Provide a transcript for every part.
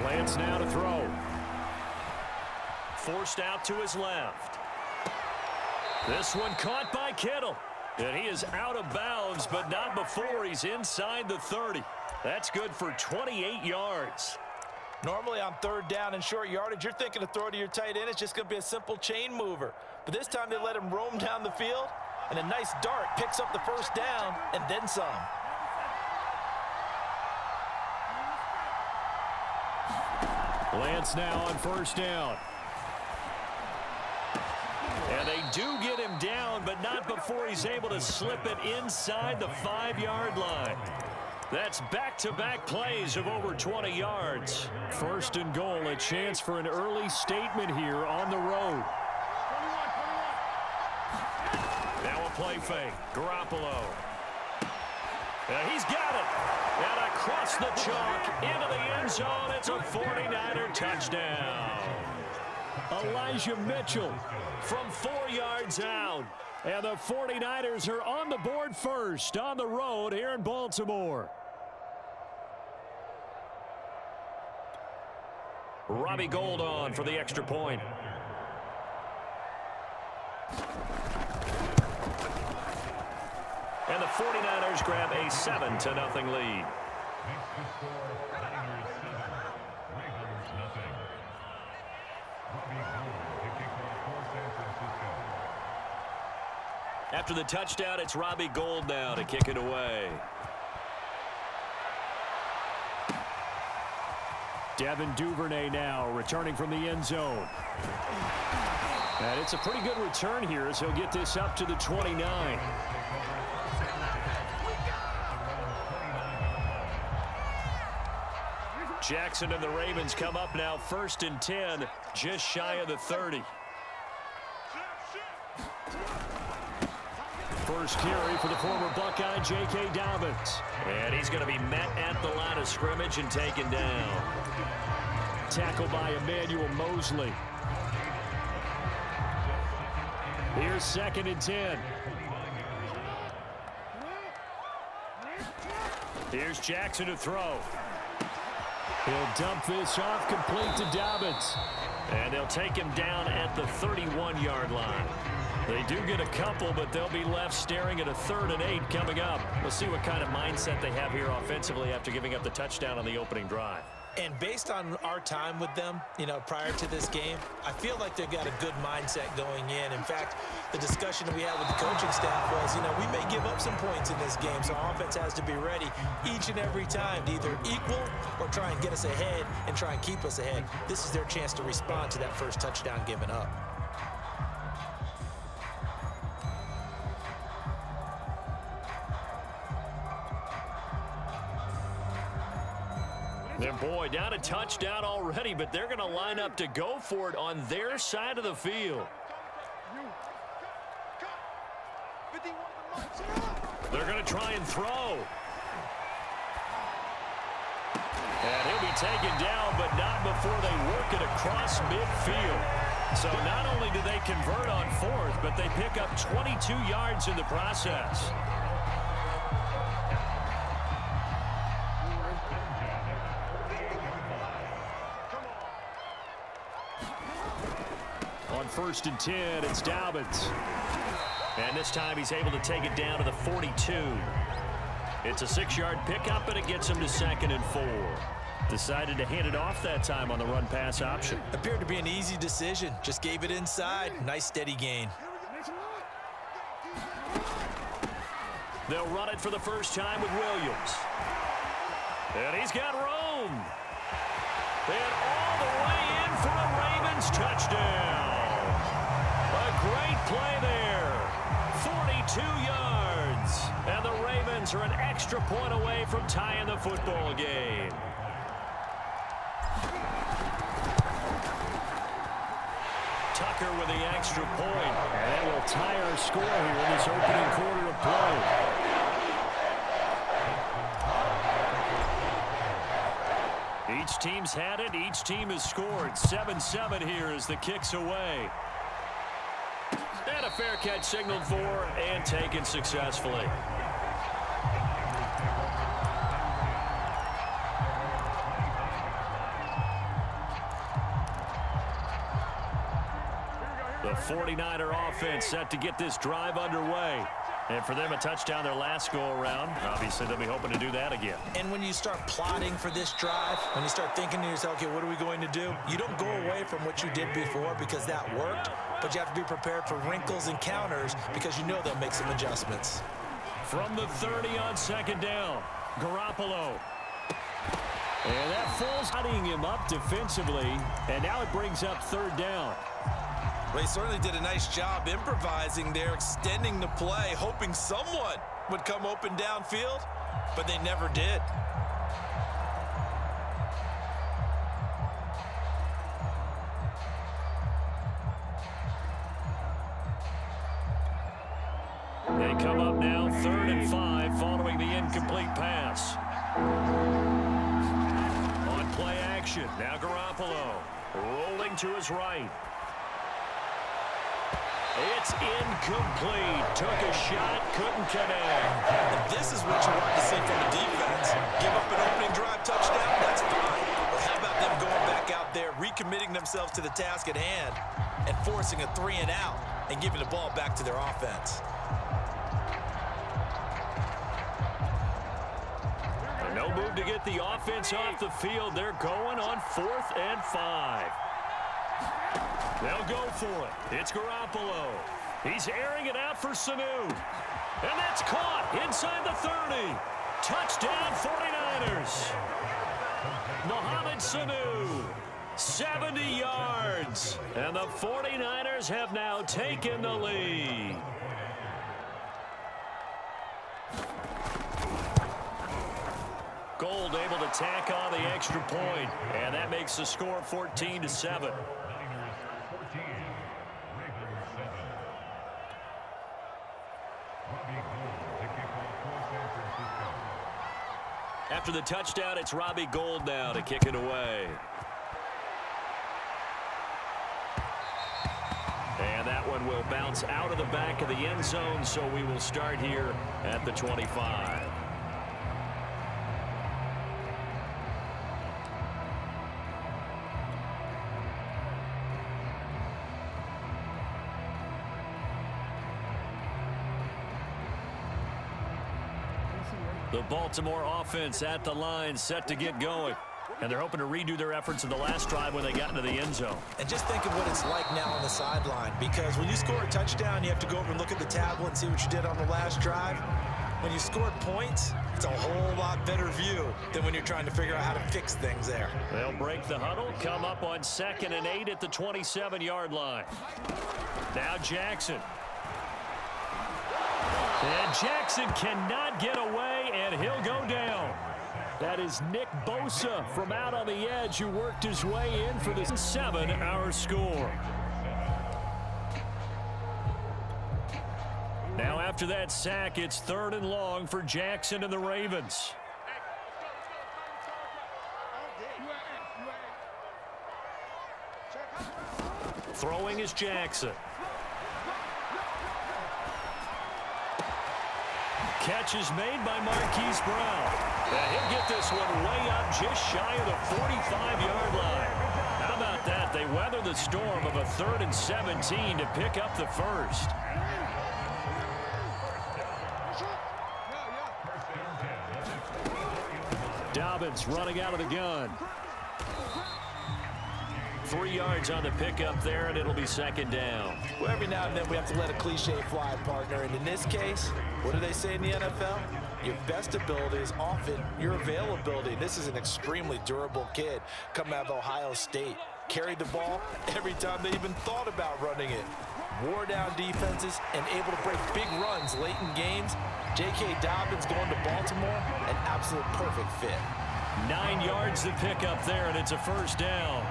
Lance now to throw. Forced out to his left. This one caught by Kittle. And he is out of bounds, but not before he's inside the 30. That's good for 28 yards. Normally on third down and short yardage, you're thinking to throw to your tight end. It's just going to be a simple chain mover. But this time they let him roam down the field, and a nice dart picks up the first down and then some. Lance now on first down. And they do get him down, but not before he's able to slip it inside the 5-yard line. That's back-to-back plays of over 20 yards. First and goal, a chance for an early statement here on the road. Now a play fake. Garoppolo. He's got it. And across the chalk into the end zone. It's a 49er touchdown. Elijah Mitchell from 4 yards out. And the 49ers are on the board first on the road here in Baltimore. Robbie Gould on for the extra point. And the 49ers grab a 7-0 lead. After the touchdown, it's Robbie Gould now to kick it away. Devin Duvernay now returning from the end zone. And it's a pretty good return here as he'll get this up to the 29. Jackson and the Ravens come up now 1st and 10, just shy of the 30. First carry for the former Buckeye, J.K. Dobbins. And he's going to be met at the line of scrimmage and taken down. Tackled by Emmanuel Mosley. Here's 2nd and 10. Here's Jackson to throw. He'll dump this off complete to Dobbins. And they'll take him down at the 31-yard line. They do get a couple, but they'll be left staring at a 3rd and 8 coming up. We'll see what kind of mindset they have here offensively after giving up the touchdown on the opening drive. And based on our time with them, prior to this game, I feel like they've got a good mindset going in. In fact, the discussion we had with the coaching staff was, we may give up some points in this game, so our offense has to be ready each and every time to either equal or try and get us ahead and try and keep us ahead. This is their chance to respond to that first touchdown given up. And boy, down a touchdown already, but they're going to line up to go for it on their side of the field. They're going to try and throw. And he'll be taken down, but not before they work it across midfield. So not only do they convert on 4th, but they pick up 22 yards in the process. On 1st and 10, it's Dobbins. And this time he's able to take it down to the 42. It's a 6-yard pickup, and it gets him to 2nd and 4. Decided to hand it off that time on the run-pass option. Appeared to be an easy decision. Just gave it inside. Nice steady gain. They'll run it for the first time with Williams. And he's got room. And all the way in for a Ravens touchdown. A great play there. 42 yards. And the Ravens are an extra point away from tying the football game. Tucker with the extra point. And that will tie our score here in this opening quarter of play. Each team's had it. Each team has scored. 7-7 here as the kick's away. And a fair catch signaled for and taken successfully. The 49er offense set to get this drive underway. And for them, a touchdown their last go-around. Obviously, they'll be hoping to do that again. And when you start plotting for this drive, when you start thinking to yourself, okay, what are we going to do? You don't go away from what you did before because that worked, but you have to be prepared for wrinkles and counters because you know they'll make some adjustments. From the 30 on second down, Garoppolo. And that falls, cutting him up defensively, and now it brings up third down. Well, he certainly did a nice job improvising there, extending the play, hoping someone would come open downfield, but they never did. They come up now, 3rd and 5, following the incomplete pass. On play action, now Garoppolo rolling to his right. It's incomplete. Took a shot, couldn't connect. And this is what you want to see from the defense. Give up an opening drive touchdown, that's fine. But how about them going back out there, recommitting themselves to the task at hand, and forcing a 3-and-out and giving the ball back to their offense? No move to get the offense off the field. They're going on 4th and 5. They'll go for it. It's Garoppolo. He's airing it out for Sanu. And that's caught inside the 30. Touchdown 49ers. Mohamed Sanu, 70 yards. And the 49ers have now taken the lead. Gold able to tack on the extra point, and that makes the score 14-7. After the touchdown, it's Robbie Gould now to kick it away. And that one will bounce out of the back of the end zone, so we will start here at the 25. The Baltimore offense at the line, set to get going. And they're hoping to redo their efforts in the last drive when they got into the end zone. And just think of what it's like now on the sideline, because when you score a touchdown, you have to go over and look at the tablet and see what you did on the last drive. When you scored points, it's a whole lot better view than when you're trying to figure out how to fix things there. They'll break the huddle, come up on 2nd and 8 at the 27-yard line. Now Jackson. And Jackson cannot get away, and he'll go down. That is Nick Bosa from out on the edge who worked his way in for this 7-hour score. Now after that sack, it's 3rd and long for Jackson and the Ravens. Throwing is Jackson. Catch is made by Marquise Brown. And he'll get this one way up just shy of the 45-yard line. How about that? They weather the storm of a 3rd and 17 to pick up the first. Dobbins running out of the gun. 3 yards on the pickup there, and it'll be 2nd down. Well, every now and then we have to let a cliche fly, partner. And in this case, what do they say in the NFL? Your best ability is often your availability. This is an extremely durable kid coming out of Ohio State. Carried the ball every time they even thought about running it. Wore down defenses and able to break big runs late in games. J.K. Dobbins going to Baltimore, an absolute perfect fit. 9 yards to pick up there, and it's a 1st down.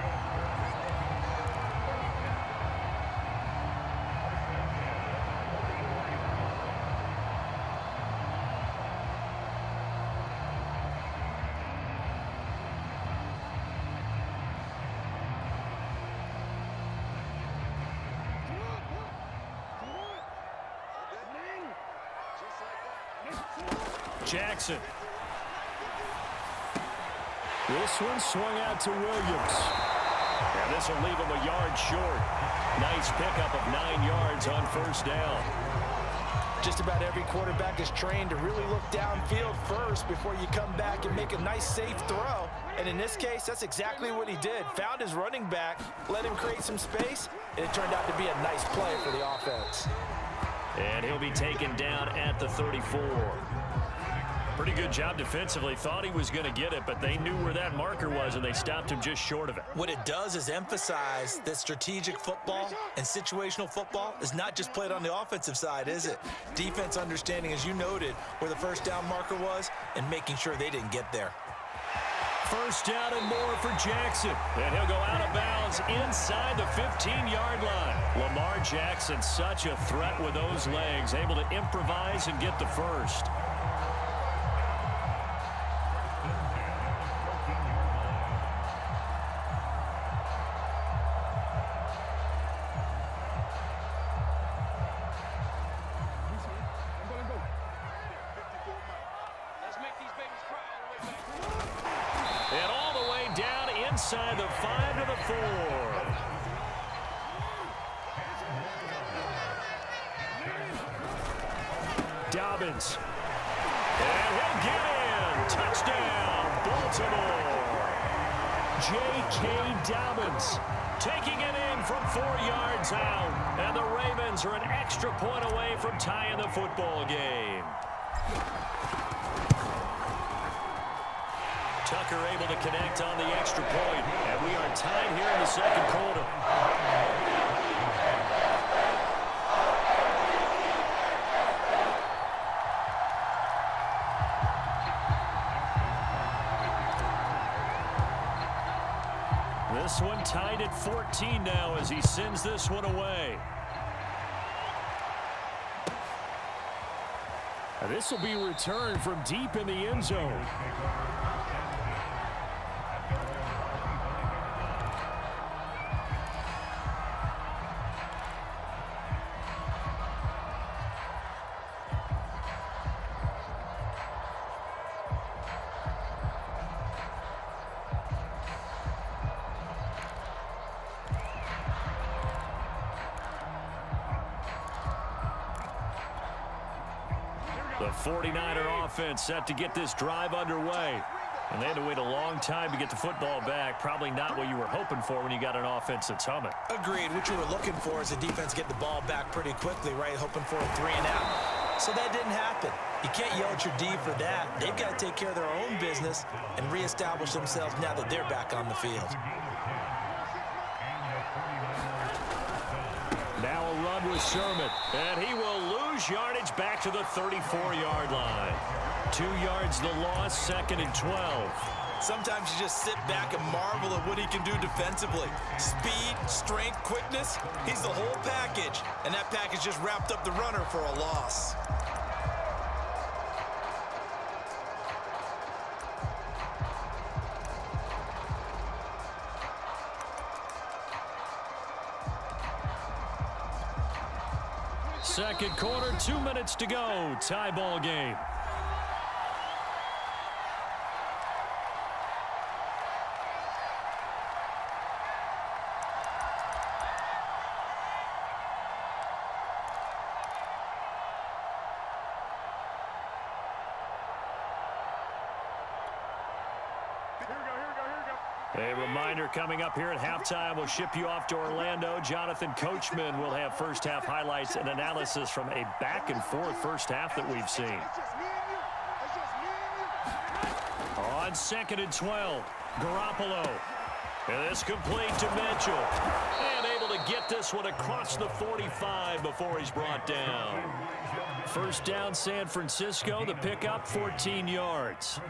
Jackson. This one swung out to Williams. And this will leave him a yard short. Nice pickup of 9 yards on first down. Just about every quarterback is trained to really look downfield first before you come back and make a nice, safe throw. And in this case, that's exactly what he did. Found his running back, let him create some space, and it turned out to be a nice play for the offense. And he'll be taken down at the 34. Pretty good job defensively. Thought he was going to get it, but they knew where that marker was, and they stopped him just short of it. What it does is emphasize that strategic football and situational football is not just played on the offensive side, is it? Defense understanding, as you noted, where the first down marker was and making sure they didn't get there. First down and more for Jackson. And he'll go out of bounds inside the 15-yard line. Lamar Jackson, such a threat with those legs, able to improvise and get the first. And all the way down inside the 5 to the 4. Dobbins. And he'll get in. Touchdown, Baltimore. J.K. Dobbins taking it in from 4 yards out. And the Ravens are an extra point away from tying the football game. Tucker able to connect on the extra point, and we are tied here in the second quarter. This one tied at 14 now as he sends this one away. And this will be returned from deep in the end zone. The 49er offense set to get this drive underway. And they had to wait a long time to get the football back. Probably not what you were hoping for when you got an offense that's humming. Agreed. What you were looking for is the defense get the ball back pretty quickly, right? Hoping for a 3 and out. So that didn't happen. You can't yell at your D for that. They've got to take care of their own business and reestablish themselves now that they're back on the field. Now a run with Sherman, and he will lose yardage back to the 34-yard line. 2 yards the loss, 2nd and 12. Sometimes you just sit back and marvel at what he can do defensively. Speed, strength, quickness, he's the whole package. And that package just wrapped up the runner for a loss. Second quarter, 2 minutes to go. Tie ball game. A reminder coming up here at halftime, we'll ship you off to Orlando. Jonathan Coachman will have first half highlights and analysis from a back and forth first half that we've seen. On 2nd and 12, Garoppolo. And this complete to Mitchell. And able to get this one across the 45 before he's brought down. First down, San Francisco. The pickup, 14 yards.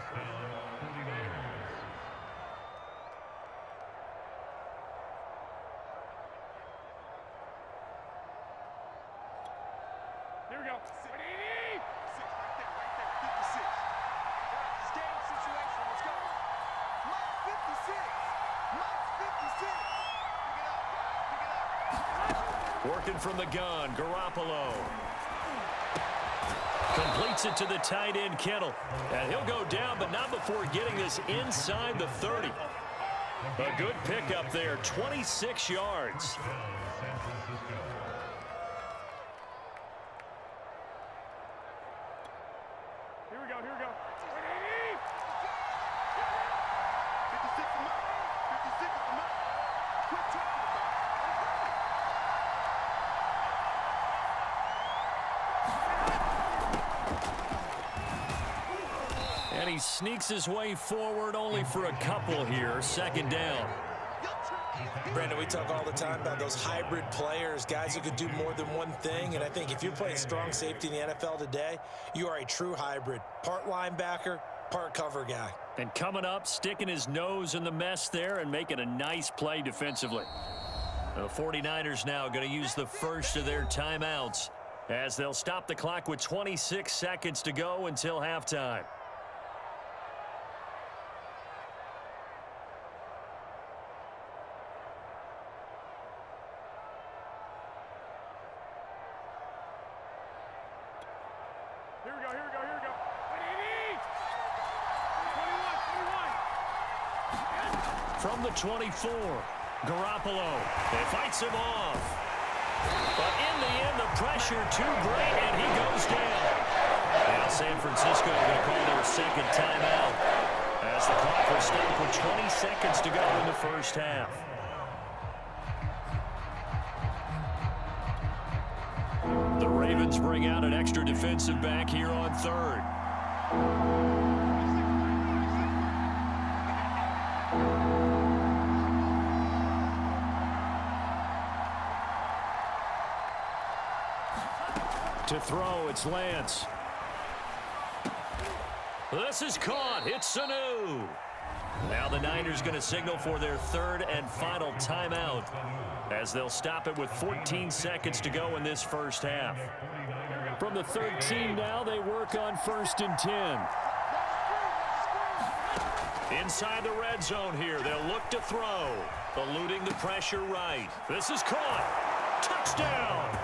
Working from the gun, Garoppolo. Completes it to the tight end, Kittle. And he'll go down, but not before getting this inside the 30. A good pickup there, 26 yards. Here we go, here we go. And he sneaks his way forward only for a couple here. Second down. Brandon, we talk all the time about those hybrid players, guys who could do more than one thing. And I think if you're playing strong safety in the NFL today, you are a true hybrid. Part linebacker, part cover guy. And coming up, sticking his nose in the mess there and making a nice play defensively. The 49ers now going to use the first of their timeouts as they'll stop the clock with 26 seconds to go until halftime. Here we go, here we go, here we go. 21. From the 24, Garoppolo. It fights him off. But in the end, the pressure too great, and he goes down. Now San Francisco going to call their second timeout as the clock will stop with 20 seconds to go in the first half. The Ravens bring out an extra defensive back here on third. To throw, it's Lance. This is caught. It's Sanu. Now the Niners going to signal for their third and final timeout as they'll stop it with 14 seconds to go in this first half. From the 13 now, they work on 1st and 10. Inside the red zone here, they'll look to throw. Eluding the pressure right. This is caught. Touchdown!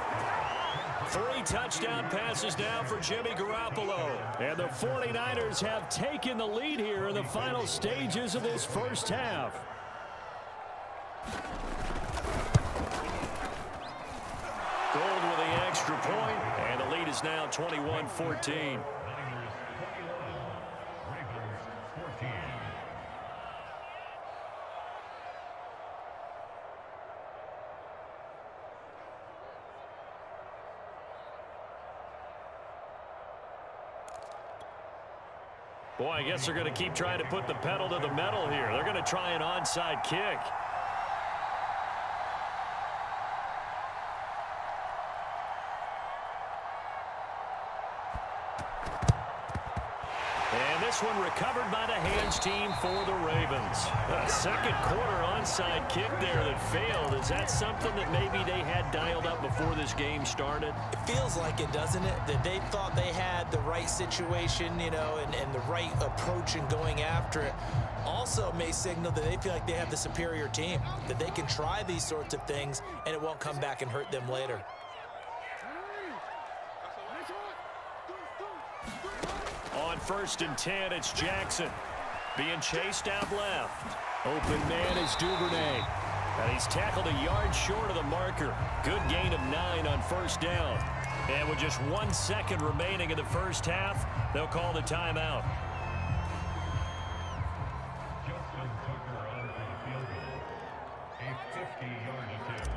3 touchdown passes now for Jimmy Garoppolo. And the 49ers have taken the lead here in the final stages of this first half. Gold with the extra point, and the lead is now 21-14. Boy, I guess they're going to keep trying to put the pedal to the metal here. They're going to try an onside kick. And this one recovered by the hands team for the Ravens. A second quarter onside kick there that failed. Is that something that maybe they had dialed up before this game started? It feels like it, doesn't it? That they thought they had the right situation, you know, and the right approach in going after it. Also may signal that they feel like they have the superior team, that they can try these sorts of things and it won't come back and hurt them later. On 1st and 10, it's Jackson. Being chased out left. Open man is Duvernay. And he's tackled a yard short of the marker. Good gain of 9 on 1st down. And with just 1 second remaining in the first half, they'll call the timeout. Justin Tucker on the field goal. A 50-yard attempt.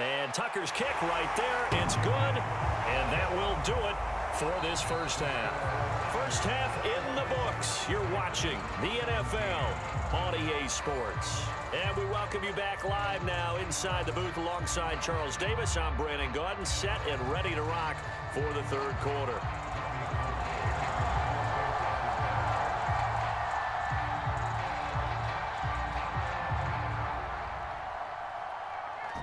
And Tucker's kick right there. It's good. And that will do it for this first half. First half in the books. You're watching the NFL on EA Sports. And we welcome you back live now inside the booth alongside Charles Davis. I'm Brandon Gaudin, set and ready to rock for the third quarter.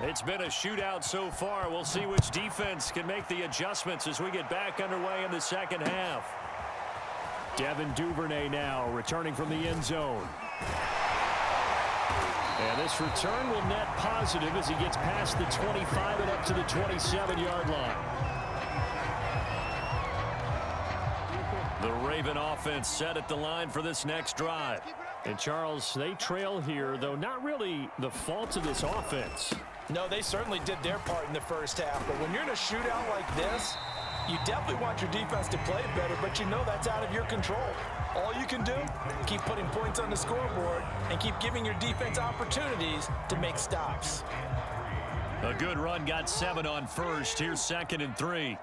It's been a shootout so far. We'll see which defense can make the adjustments as we get back underway in the second half. Devin Duvernay now returning from the end zone. And this return will net positive as he gets past the 25 and up to the 27-yard line. The Raven offense set at the line for this next drive. And Charles, they trail here, though not really the fault of this offense. No, they certainly did their part in the first half. But when you're in a shootout like this, you definitely want your defense to play better, but you know that's out of your control. All you can do, keep putting points on the scoreboard and keep giving your defense opportunities to make stops. A good run got 7 on first. Here's 2nd and 3.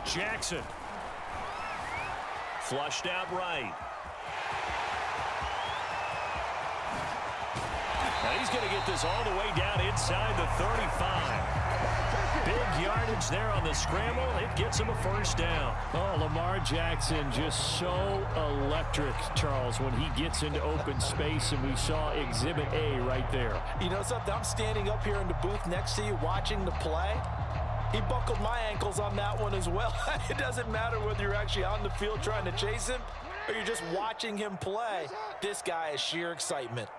Jackson. Flushed out right. And he's going to get this all the way down inside the 35. Big yardage there on the scramble. It gets him a first down. Oh, Lamar Jackson just so electric, Charles, when he gets into open space, and we saw Exhibit A right there. You know something? I'm standing up here in the booth next to you watching the play. He buckled my ankles on that one as well. It doesn't matter whether you're actually on the field trying to chase him or you're just watching him play. This guy is sheer excitement.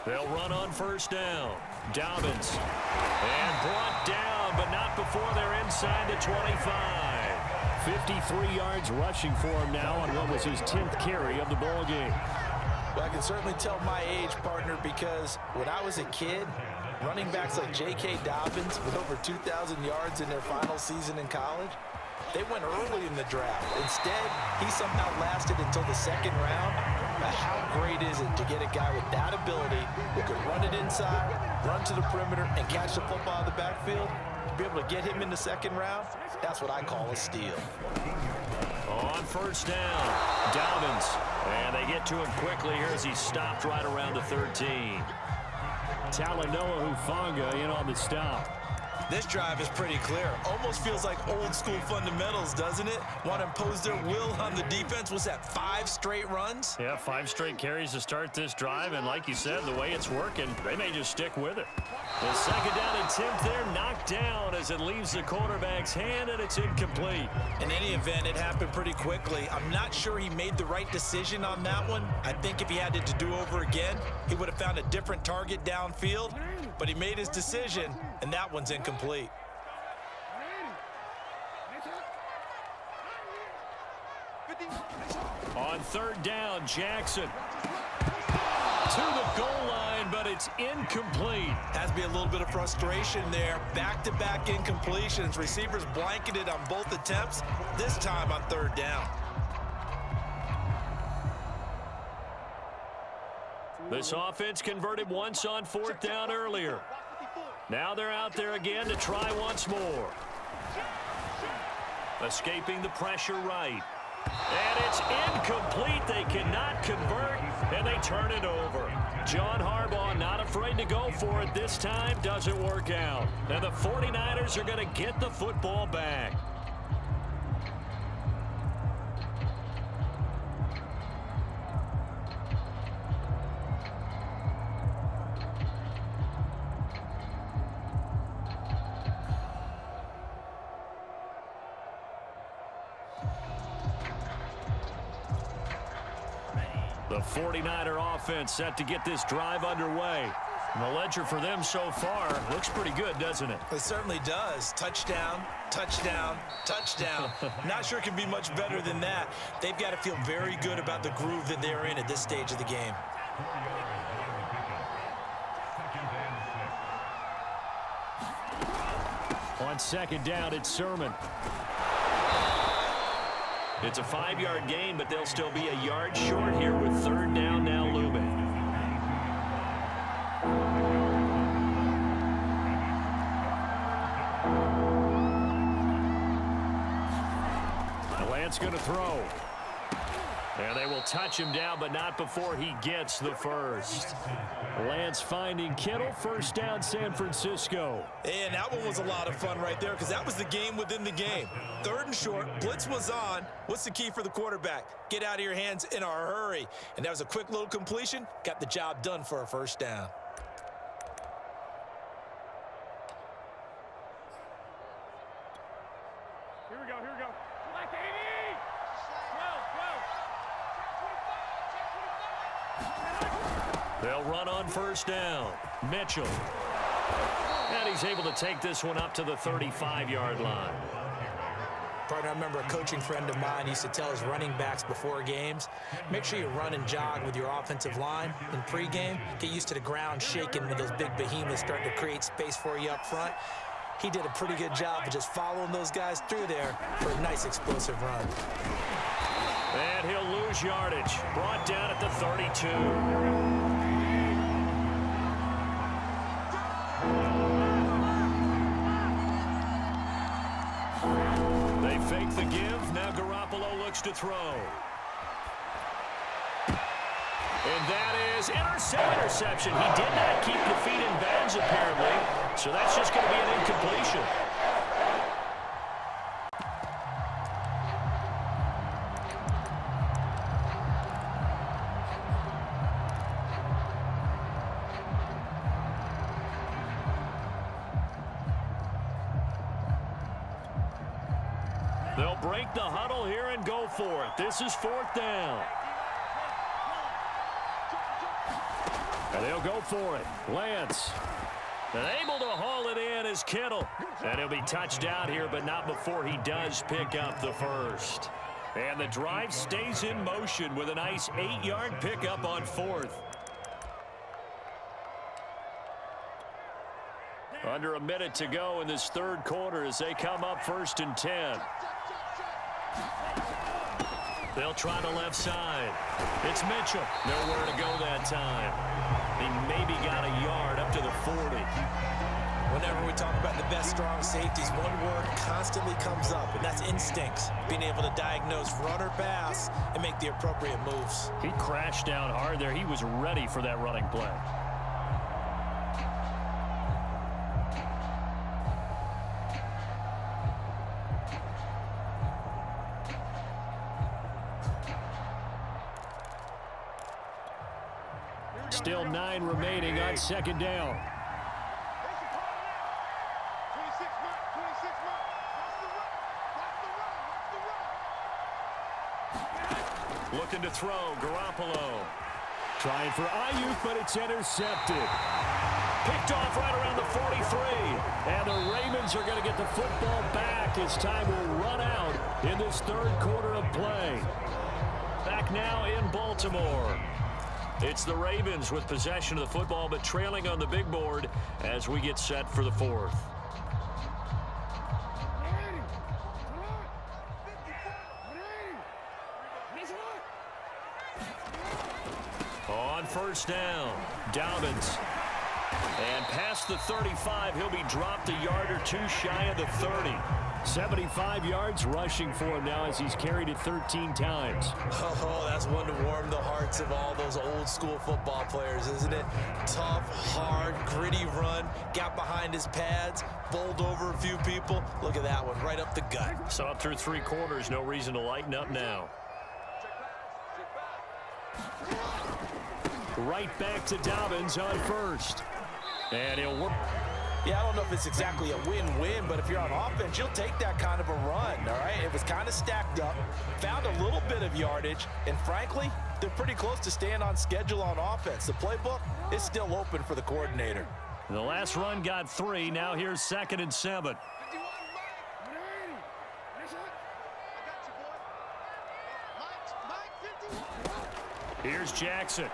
They'll run on first down. Dobbins. And brought down, but not before they're inside the 25. 53 yards rushing for him now on what was his 10th carry of the ball game. Well, I can certainly tell my age, partner, because when I was a kid, running backs like J.K. Dobbins with over 2,000 yards in their final season in college, they went early in the draft. Instead, he somehow lasted until the 2nd round. Now, how great is it to get a guy with that ability who can run it inside, run to the perimeter, and catch the football in the backfield? To be able to get him in the 2nd round, that's what I call a steal. On first down, Dobbins. And they get to him quickly here as he stopped right around the 13. Talanoa Hufanga in on the stop. This drive is pretty clear. Almost feels like old school fundamentals, doesn't it? Want to impose their will on the defense. Was that 5 straight runs? Yeah, 5 straight carries to start this drive. And like you said, the way it's working, they may just stick with it. The 2nd down attempt there knocked down as it leaves the quarterback's hand, and it's incomplete. In any event, it happened pretty quickly. I'm not sure he made the right decision on that one. I think if he had it to do over again, he would have found a different target downfield. But he made his decision, and that one's incomplete. On 3rd down, Jackson. To the goal line, but it's incomplete. Has to be a little bit of frustration there. Back-to-back incompletions. Receivers blanketed on both attempts, this time on 3rd down. This offense converted once on 4th down earlier. Now they're out there again to try once more. Escaping the pressure right. And it's incomplete. They cannot convert, and they turn it over. John Harbaugh not afraid to go for it this time. Doesn't work out. And the 49ers are going to get the football back. The 49er offense set to get this drive underway. And the ledger for them so far looks pretty good, doesn't it? It certainly does. Touchdown, touchdown, touchdown. Not sure it can be much better than that. They've got to feel very good about the groove that they're in at this stage of the game. On 2nd down, it's Sermon. It's a 5-yard gain, but they'll still be a yard short here with 3rd down now looming. Lance going to throw. And they will touch him down, but not before he gets the first. Lance finding Kittle. 1st down, San Francisco. And that one was a lot of fun right there because that was the game within the game. 3rd and short, blitz was on. What's the key for the quarterback? Get out of your hands in a hurry. And that was a quick little completion. Got the job done for a 1st down. Here we go, here we go. Like 80! Go, They'll run on 1st down. Mitchell. And he's able to take this one up to the 35-yard line. Partner, I remember a coaching friend of mine used to tell his running backs before games, make sure you run and jog with your offensive line in pregame. Get used to the ground shaking when those big behemoths start to create space for you up front. He did a pretty good job of just following those guys through there for a nice explosive run. And he'll lose yardage. Brought down at the 32. They fake the give. Now Garoppolo looks to throw. And that is interception. He did not keep the feet in bounds, apparently. So that's just going to be an incompletion. They'll break the huddle here and go for it. This is 4th down. And they'll go for it. Lance. And able to haul it in is Kittle. And he'll be touched out here, but not before he does pick up the first. And the drive stays in motion with a nice 8-yard pickup on 4th. Under a minute to go in this third quarter as they come up 1st and 10. They'll try the left side. It's Mitchell. Nowhere to go that time. He maybe got a yard up to the 40. Whenever we talk about the best strong safeties, one word constantly comes up, and that's instincts. Being able to diagnose run or pass and make the appropriate moves. He crashed down hard there. He was ready for that running play. Still 9 remaining on 2nd down. Looking to throw, Garoppolo. Trying for Ayuk, but it's intercepted. Picked off right around the 43. And the Ravens are going to get the football back as time will run out in this third quarter of play. Back now in Baltimore. It's the Ravens with possession of the football, but trailing on the big board as we get set for the 4th. On 1st down, Dobbins. And past the 35, he'll be dropped a yard or two shy of the 30. 75 yards rushing for him now as he's carried it 13 times. Oh, that's one to warm the hearts of all those old school football players, isn't it? Tough, hard, gritty run, got behind his pads, bowled over a few people. Look at that one, right up the gut. So up through 3 quarters, no reason to lighten up now. Right back to Dobbins on 1st. And he'll work. Yeah, I don't know if it's exactly a win-win, but if you're on offense, you'll take that kind of a run, all right? It was kind of stacked up, found a little bit of yardage, and frankly, they're pretty close to staying on schedule on offense. The playbook is still open for the coordinator. The last run got 3. Now here's 2nd and 7. Here's Jackson.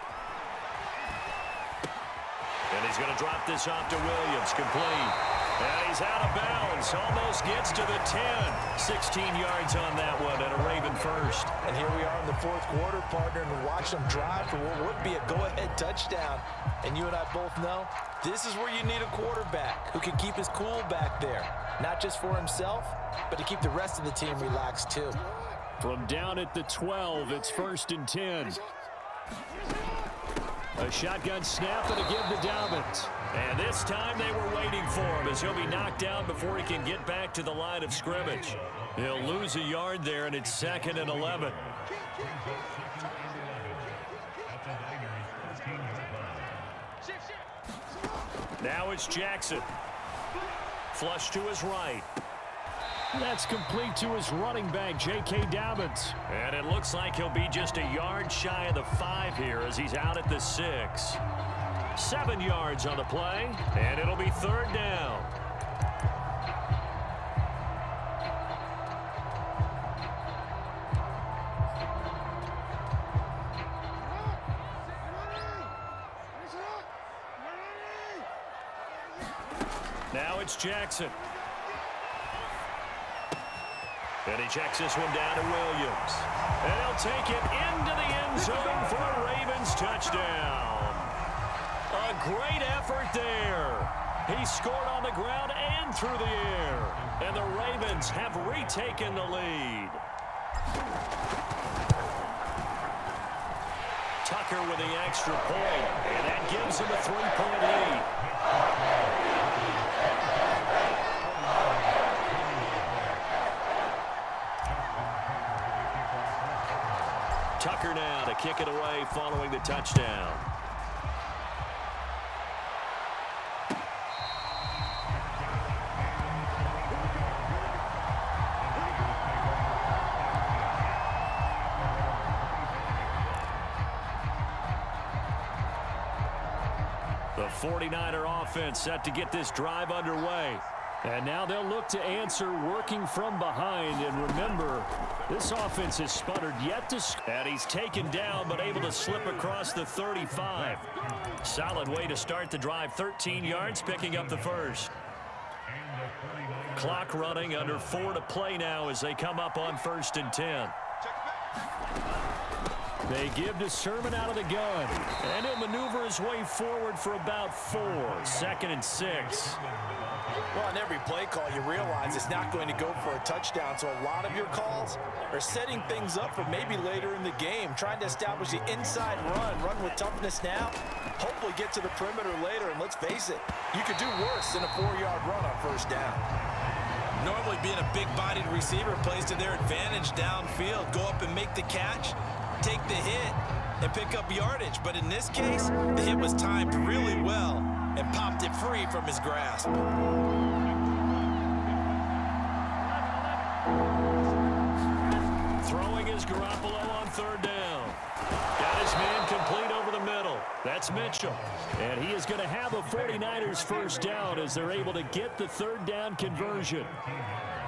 And he's going to drop this off to Williams. Complete. And he's out of bounds. Almost gets to the 10. 16 yards on that one and a Raven first. And here we are in the 4th quarter, partner, and watch them drive for what would be a go-ahead touchdown. And you and I both know this is where you need a quarterback who can keep his cool back there. Not just for himself, but to keep the rest of the team relaxed too. From down at the 12, it's 1st and 10. A shotgun snap and a give to Dobbins. And this time they were waiting for him as he'll be knocked down before he can get back to the line of scrimmage. He'll lose a yard there, and it's 2nd and 11. Now it's Jackson. Flush to his right. That's complete to his running back, J.K. Dobbins. And it looks like he'll be just a yard shy of the 5 here as he's out at the 6. 7 yards on the play, and it'll be 3rd down. Now it's Jackson. And he checks this one down to Williams. And he'll take it into the end zone for a Ravens touchdown. A great effort there. He scored on the ground and through the air. And the Ravens have retaken the lead. Tucker with the extra point. And that gives him a 3-point lead. Tucker now to kick it away following the touchdown. The 49er offense set to get this drive underway. And now they'll look to answer working from behind. And remember, this offense has sputtered yet to score. And he's taken down but able to slip across the 35. Solid way to start the drive. 13 yards, picking up the first. Clock running, under 4 to play now as they come up on 1st and 10. They give to Sermon out of the gun. And he'll maneuver his way forward for about 4. 2nd and 6. Well, on every play call, you realize it's not going to go for a touchdown. So a lot of your calls are setting things up for maybe later in the game, trying to establish the inside run with toughness now, hopefully get to the perimeter later. And let's face it, you could do worse than a 4-yard run on 1st down. Normally being a big-bodied receiver plays to their advantage downfield. Go up and make the catch, take the hit, and pick up yardage. But in this case, the hit was timed really well and popped it free from his grasp. Throwing is Garoppolo on 3rd down. Got his man complete over the middle. That's Mitchell. And he is going to have a 49ers 1st down as they're able to get the 3rd down conversion.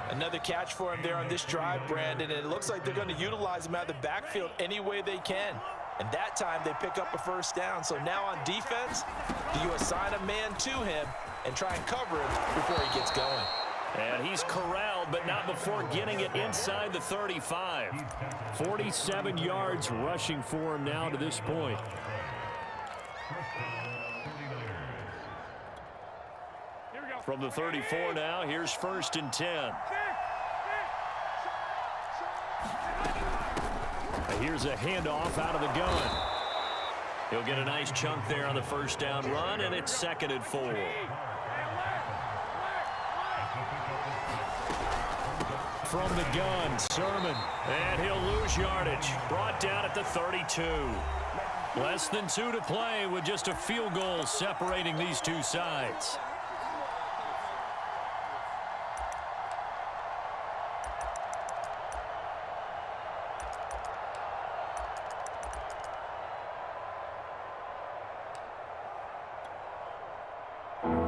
Another catch for him there on this drive, Brandon, and it looks like they're going to utilize him out of the backfield any way they can. And that time they pick up a 1st down. So now on defense, do you assign a man to him and try and cover him before he gets going? And he's corralled, but not before getting it inside the 35. 47 yards rushing for him now to this point. From the 34 now, here's 1st and 10. Here's a handoff out of the gun. He'll get a nice chunk there on the 1st down run, and it's 2nd and 4. From the gun, Sermon. And he'll lose yardage. Brought down at the 32. Less than 2 to play with just a field goal separating these two sides.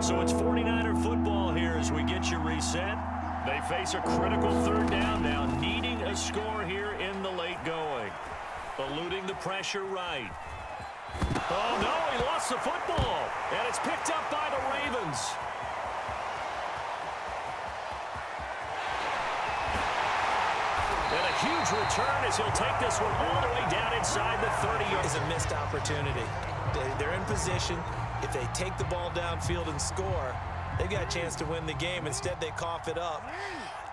So it's 49er football here as we get you reset. They face a critical 3rd down now, needing a score here in the late going. Eluding the pressure right. Oh, no, he lost the football. And it's picked up by the Ravens. And a huge return as he'll take this one all the way down inside the 30. Is a missed opportunity. They're in position. If they take the ball downfield and score, they've got a chance to win the game. Instead, they cough it up.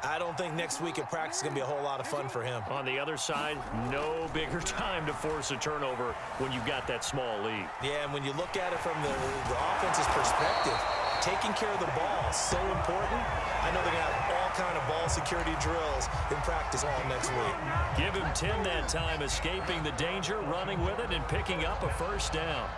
I don't think next week in practice is going to be a whole lot of fun for him. On the other side, no bigger time to force a turnover when you've got that small lead. Yeah, and when you look at it from the offense's perspective, taking care of the ball is so important. I know they're going to have all kind of ball security drills in practice all next week. Give him 10 that time, escaping the danger, running with it, and picking up a 1st down.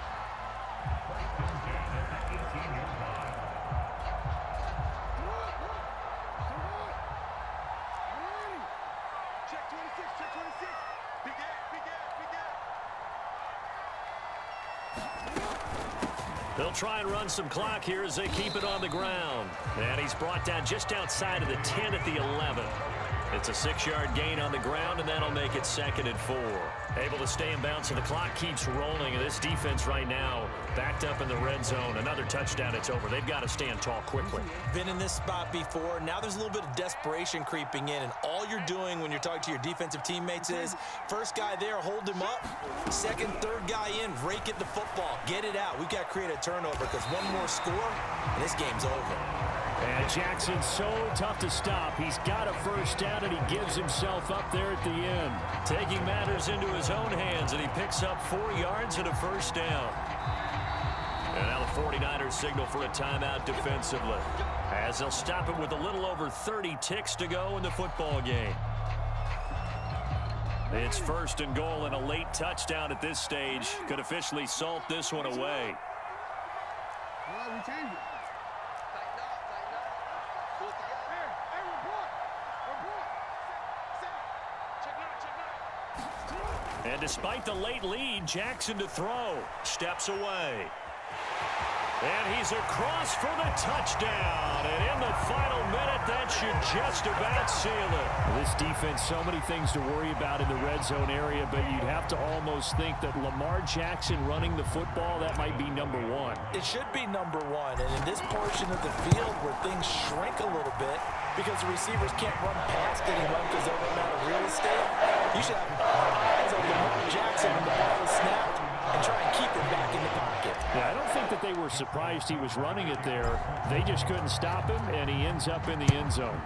They'll try and run some clock here as they keep it on the ground. And he's brought down just outside of the 10 at the 11. It's a 6-yard gain on the ground, and that'll make it 2nd and 4. Able to stay in bounds, so the clock keeps rolling. And this defense right now backed up in the red zone. Another touchdown, it's over. They've got to stand tall quickly. Been in this spot before. Now there's a little bit of desperation creeping in, and all you're doing when you're talking to your defensive teammates is first guy there, hold him up. Second, third guy in, rake at the football. Get it out. We've got to create a turnover because one more score, and this game's over. And Jackson's so tough to stop. He's got a first down, and he gives himself up there at the end. Taking matters into his own hands, and he picks up 4 yards and a first down. And now the 49ers signal for a timeout defensively, as they'll stop it with a little over 30 ticks to go in the football game. It's 1st and goal, and a late touchdown at this stage could officially salt this one away. We changed it. And despite the late lead, Jackson to throw. Steps away. And he's across for the touchdown. And in the final minute, that should just about seal it. This defense, so many things to worry about in the red zone area, but you'd have to almost think that Lamar Jackson running the football, that might be number 1. It should be number 1, and in this portion of the field where things shrink a little bit because the receivers can't run past anyone because they'll run out of real estate, you should have eyes on Lamar Jackson when the ball is snapped and try and keep him back in the pocket. Yeah, I don't think that they were surprised he was running it there. They just couldn't stop him, and he ends up in the end zone.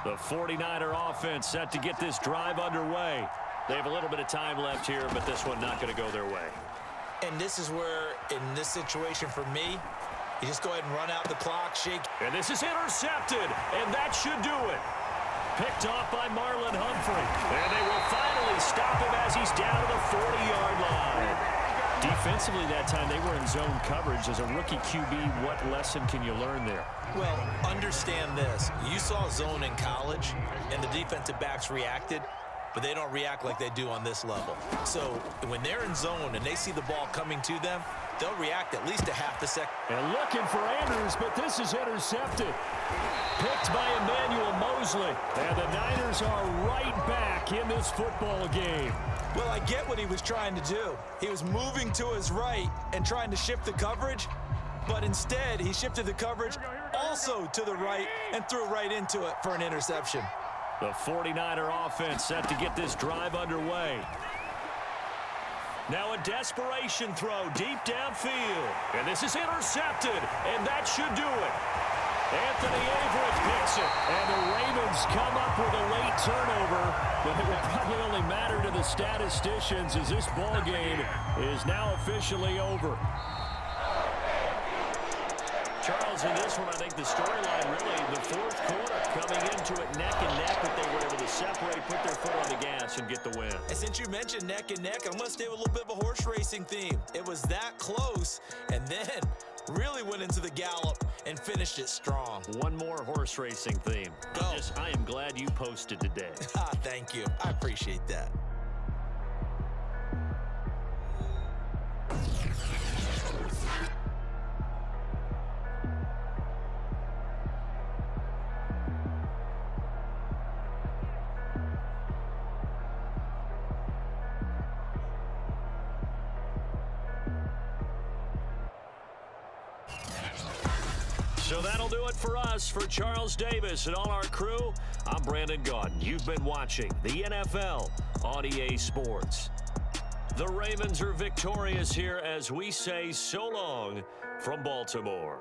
The 49er offense set to get this drive underway. They have a little bit of time left here, but this one not going to go their way. And this is where, in this situation for me, you just go ahead and run out the clock, shake. And this is intercepted, and that should do it. Picked off by Marlon Humphrey. And they will finally stop him as he's down to the 40-yard line. Defensively that time, they were in zone coverage. As a rookie QB, what lesson can you learn there? Well, understand this. You saw zone in college, and the defensive backs reacted, but they don't react like they do on this level. So when they're in zone and they see the ball coming to them, they'll react at least a half a second. And looking for Andrews, but this is intercepted. Picked by Emmanuel Mosley. And the Niners are right back in this football game. Well, I get what he was trying to do. He was moving to his right and trying to shift the coverage, but instead he shifted the coverage also to the right and threw right into it for an interception. The 49er offense set to get this drive underway. Now a desperation throw deep downfield. And this is intercepted, and that should do it. Anthony Averett picks it. And the Ravens come up with a late turnover, but it will probably only matter to the statisticians as this ball game is now officially over. Charles, in this one, I think the storyline really, the fourth quarter, coming into it neck and neck, but they were able to separate, put their foot on the gas, and get the win. And since you mentioned neck and neck, I'm going to stay with a little bit of a horse racing theme. It was that close, and then really went into the gallop and finished it strong. One more horse racing theme. Go. I am glad you posted today. Thank you. I appreciate that. So that'll do it for us. For Charles Davis and all our crew, I'm Brandon Gaudin. You've been watching the NFL on EA Sports. The Ravens are victorious here as we say so long from Baltimore.